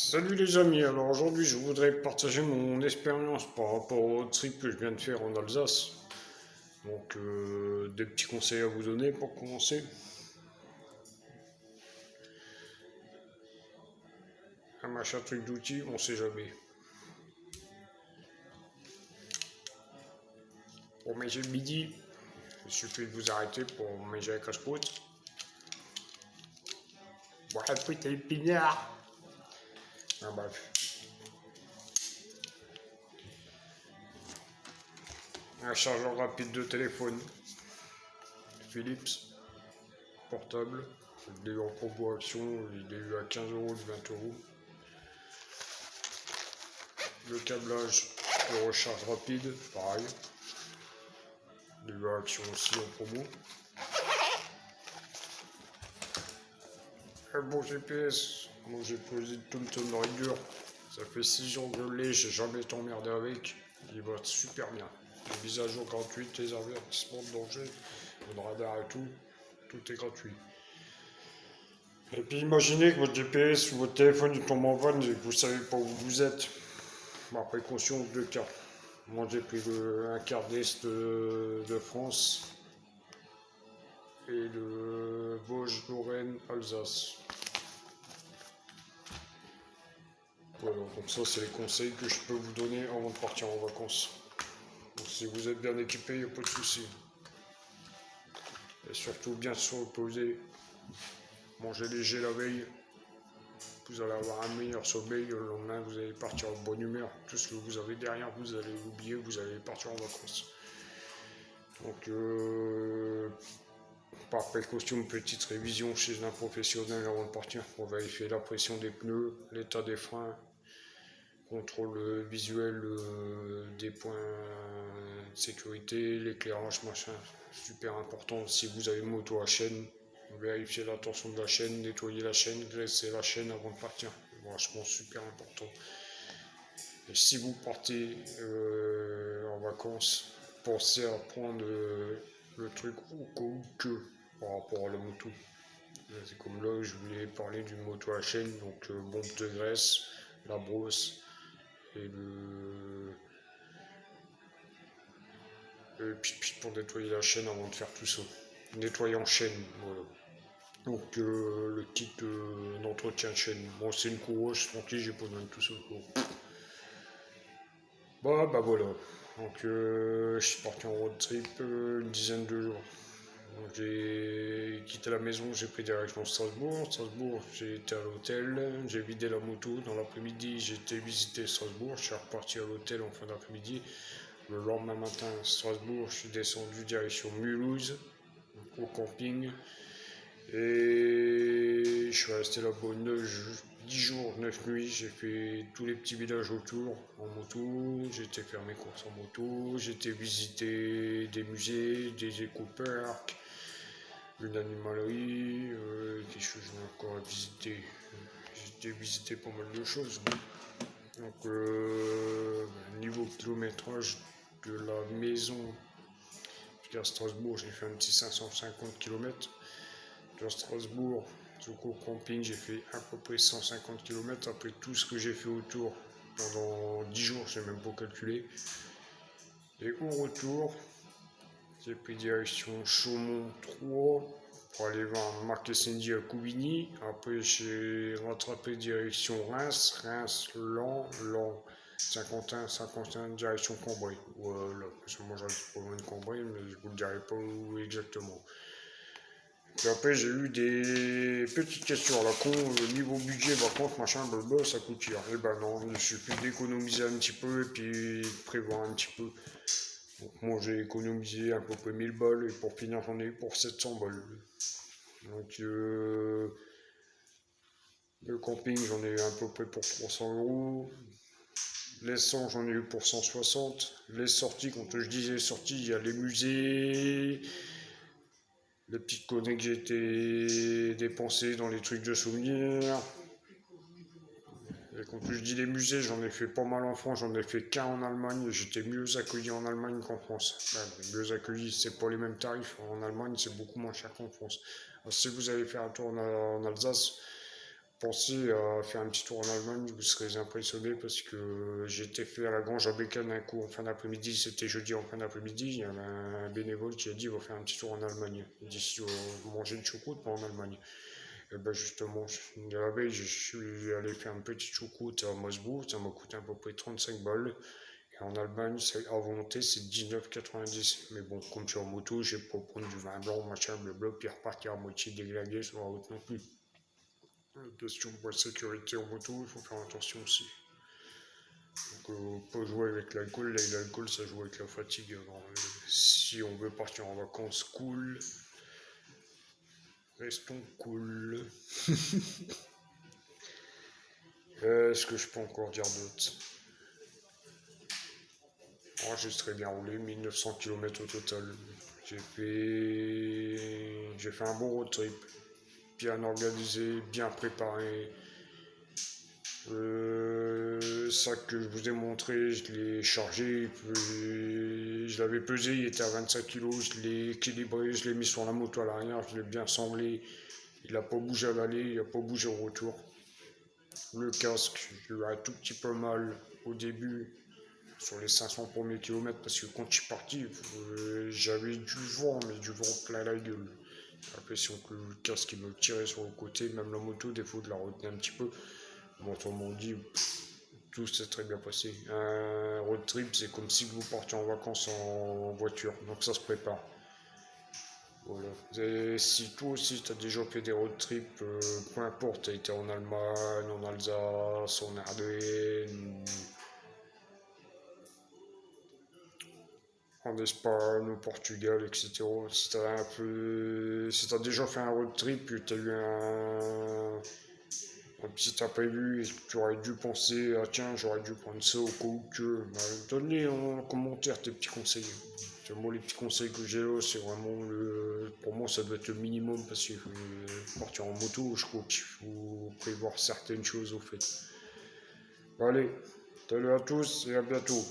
Salut les amis, alors aujourd'hui je voudrais partager mon expérience par rapport au trip que je viens de faire en Alsace. Donc des petits conseils à vous donner pour commencer. Un machin truc d'outils, on sait jamais. Pour manger le midi, il suffit de vous arrêter pour manger un casse-croûte. Boire un peu d'épinards. Ah, bref. Un chargeur rapide de téléphone. Philips, portable. Je l'ai eu en promo action, il est eu à 15 euros, 20 euros. Le câblage de recharge rapide, pareil. Il est eu à action aussi en promo. Un bon GPS, moi j'ai posé TomTom Raider, ça fait 6 ans que je l'ai, j'ai jamais été emmerdé avec, il va super bien. Les mises à jour gratuites, les avertissements de danger, le radar et tout est gratuit. Et puis imaginez que votre GPS ou votre téléphone il tombe en panne et que vous savez pas où vous êtes. Par précaution, deux cas. Moi j'ai pris un quart d'est de France et le Vosges, Lorraine, Alsace. Voilà, donc ça c'est les conseils que je peux vous donner avant de partir en vacances. Donc, si vous êtes bien équipé, il n'y a pas de souci. Et surtout bien se reposer, manger léger la veille, vous allez avoir un meilleur sommeil, le lendemain vous allez partir en bonne humeur. Tout ce que vous avez derrière, vous allez l'oublier, vous allez partir en vacances. Donc par précaution, une petite révision chez un professionnel avant de partir pour vérifier la pression des pneus, l'état des freins, contrôle visuel des points de sécurité, l'éclairage, machin, super important. Si vous avez une moto à chaîne, vérifiez la tension de la chaîne, nettoyez la chaîne, graissez la chaîne avant de partir. Franchement, super important. Et si vous partez en vacances, pensez à prendre le truc au cas où que par rapport à la moto. C'est comme là, je voulais parler d'une moto à chaîne, donc bombe de graisse, la brosse, et le pit pour nettoyer la chaîne avant de faire tout ça. Nettoyer en chaîne, voilà. Donc le kit d'entretien de chaîne. Bon, c'est une coureuse, tranquille, j'ai pas besoin de tout ça. Bon. Bah voilà. Donc je suis parti en road trip une dizaine de jours. Donc, j'ai quitté la maison, j'ai pris direction Strasbourg. Strasbourg, j'ai été à l'hôtel, j'ai vidé la moto. Dans l'après-midi, j'ai été visiter Strasbourg. Je suis reparti à l'hôtel en fin d'après-midi. Le lendemain matin, Strasbourg, je suis descendu direction Mulhouse, au camping. Et je suis resté là-bas 10 jours, 9 nuits. J'ai fait tous les petits villages autour en moto. J'ai été faire mes courses en moto. J'ai été visiter des musées, des éco-parcs, une animalerie. Qu'est-ce que j'ai encore à visiter? J'ai été visiter pas mal de choses. Donc, niveau kilométrage de la maison jusqu'à Strasbourg, j'ai fait un petit 550 km. De Strasbourg jusqu'au camping, j'ai fait à peu près 150 km. Après tout ce que j'ai fait autour pendant 10 jours, je n'ai même pas calculé. Et au retour, j'ai pris direction Chaumont 3 pour aller voir Marc et Cindy à Couvigny. Après, j'ai rattrapé direction Reims, Lens, 51, direction Cambrai. Voilà, parce que moi j'habite pas loin de Cambrai, mais je vous le dirai pas où exactement. Puis après, j'ai eu des petites questions à la con, niveau budget, vacances, machin, blablabla, ça coûte cher. Et ben non, il suffit d'économiser un petit peu et puis de prévoir un petit peu. Donc moi, j'ai économisé à peu près 1000 balles et pour finir, j'en ai eu pour 700 balles. Donc le camping, j'en ai eu à peu près pour 300 euros. L'essence, j'en ai eu pour 160. Les sorties, quand je disais sorties, il y a les musées, les petites conneries que j'ai été dépensées dans les trucs de souvenirs. Et quand je dis les musées, j'en ai fait pas mal en France, j'en ai fait qu'un en Allemagne. J'étais mieux accueilli en Allemagne qu'en France. Mieux accueilli, c'est pas les mêmes tarifs. En Allemagne, c'est beaucoup moins cher qu'en France. Alors, si vous allez faire un tour en Alsace, pensez à faire un petit tour en Allemagne, vous serez impressionné parce que j'ai été faire la Grange à Bécane un coup en fin d'après-midi, c'était jeudi en fin d'après-midi, il y avait un bénévole qui a dit va faire un petit tour en Allemagne. Il dit si vous mangez une choucroute, pas en Allemagne. Et ben justement, la veille, je suis allé faire une petite choucroute à Mosbourg, ça m'a coûté à peu près 35 balles. Et en Allemagne, à volonté, c'est 19,90. Mais bon, comme je suis en moto, je vais pas prendre du vin blanc, machin, blabla, puis repartir à moitié déglingué sur la route non plus. Question de sécurité en moto, il faut faire attention aussi. Donc, pas jouer avec l'alcool, l'alcool ça joue avec la fatigue. Alors, si on veut partir en vacances cool, restons cool. Est-ce que je peux encore dire d'autres? Oh, j'ai très bien roulé, 1900 km au total. J'ai fait un bon road trip, bien organisé, bien préparé. Le sac que je vous ai montré, je l'ai chargé, je l'avais pesé, il était à 25 kg, je l'ai équilibré, je l'ai mis sur la moto à l'arrière, je l'ai bien semblé. Il n'a pas bougé à l'aller, il n'a pas bougé au retour. Le casque, j'ai eu un tout petit peu mal au début, sur les 500 premiers kilomètres, parce que quand je suis parti, j'avais du vent, mais du vent plein la gueule. J'ai l'impression que le casque me tirait sur le côté, même la moto, des fois de la retenir un petit peu. Bon, tout le monde dit, tout s'est très bien passé. Un road trip, c'est comme si vous partiez en vacances en voiture, donc ça se prépare. Voilà. Et si toi aussi tu as déjà fait des road trips, peu importe, tu as été en Allemagne, en Alsace, en Ardennes, en Espagne, au Portugal, etc. Si tu as déjà fait un road trip, que tu as eu un petit imprévu et que tu aurais dû penser, ah tiens, j'aurais dû prendre ça au cas où que, bah, donne-les en commentaire tes petits conseils. Moi, les petits conseils que j'ai là, c'est vraiment pour moi, ça doit être le minimum parce que partir en moto, je crois qu'il faut prévoir certaines choses au fait. Allez, salut à tous et à bientôt.